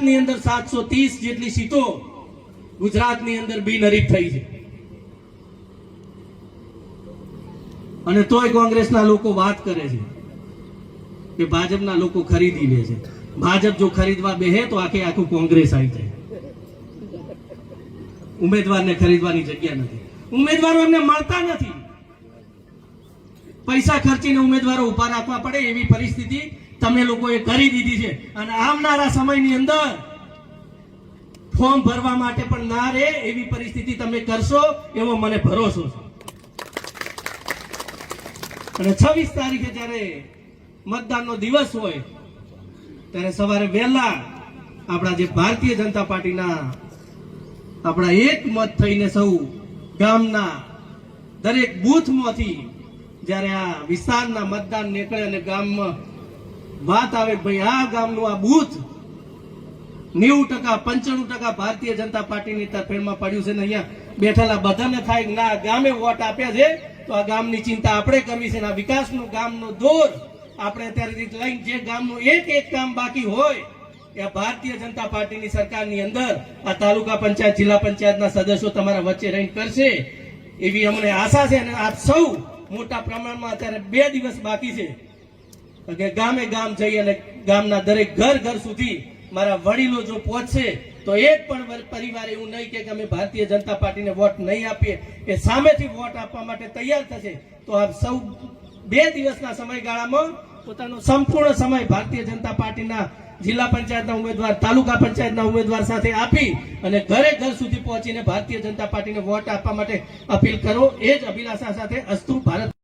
ની અંદર 730 જેટલી સીટો ગુજરાતની અંદર બિનહરીફ થઈ છે અને તોય કોંગ્રેસના લોકો વાત કરે છે કે ભાજપના લોકો ખરીદી લે છે. ભાજપ જો ખરીદવા બેહે તો આખું કોંગ્રેસ આવી જાય. ઉમેદવારને ખરીદવાની જગ્યા નથી. ઉમેદવારો એમને મળતા નથી. પૈસા ખર્ચીને ઉમેદવારો ઉભા રાખવા પડે એવી પરિસ્થિતિ તમે લોકોએ કરી દીધી છે અને આવનારા સમયની અંદર ફોર્મ ભરવા માટે પણ ના રહે એવી પરિસ્થિતિ તમે કરશો એવો મને ભરોસો છે. અને 26 તારીખે જ્યારે મતદાનનો દિવસ હોય ત્યારે સવારે વહેલા આપણા જે ભારતીય જનતા પાર્ટીના આપણા એક મત થઈને સૌ ગામના દરેક બૂથમાંથી જ્યારે આ વિસ્તારના મતદાન નીકળે અને ગામમાં વાત આવે ભાઈ આ ગામનું આ બૂથ 90% 95% ભારતીય જનતા પાર્ટીની તરફેણમાં પડ્યું છે ને અહીંયા બેઠેલા બધાને થાય ના ગામે વોટ આપ્યા છે તો આ ગામની ચિંતા આપણે કરવી છે. આ વિકાસનો ગામનો દોર આપણે અત્યારે લઈને જે ગામનું એક કામ બાકી હોય એ ભારતીય જનતા પાર્ટીની સરકારની અંદર આ તાલુકા પંચાયત જિલ્લા પંચાયતના સદસ્યો તમારા વચ્ચે રહીને કરશે એવી અમને આશા છે. અને આપ સૌ મોટા પ્રમાણમાં અત્યારે 2 દિવસ બાકી છે કે ગામે ગામ જઈ અને ગામના દરેક ઘર સુધી મારા વડીલો જો પહોંચશે તો એક પણ પરિવાર એવું નહીં કે અમે ભારતીય જનતા પાર્ટીને વોટ નહીં આપીએ, એ સામેથી વોટ આપવા માટે તૈયાર થશે. તો આપ સૌ 2 દિવસના સમયગાળામાં પોતાનો સંપૂર્ણ સમય ભારતીય જનતા પાર્ટીના જિલ્લા પંચાયતના ઉમેદવાર તાલુકા પંચાયતના ઉમેદવાર સાથે આપી અને ઘર સુધી પહોંચીને ભારતીય જનતા પાર્ટીને વોટ આપવા માટે અપીલ કરો. એ જ અભિલાષા સાથે અસ્તુ ભારત.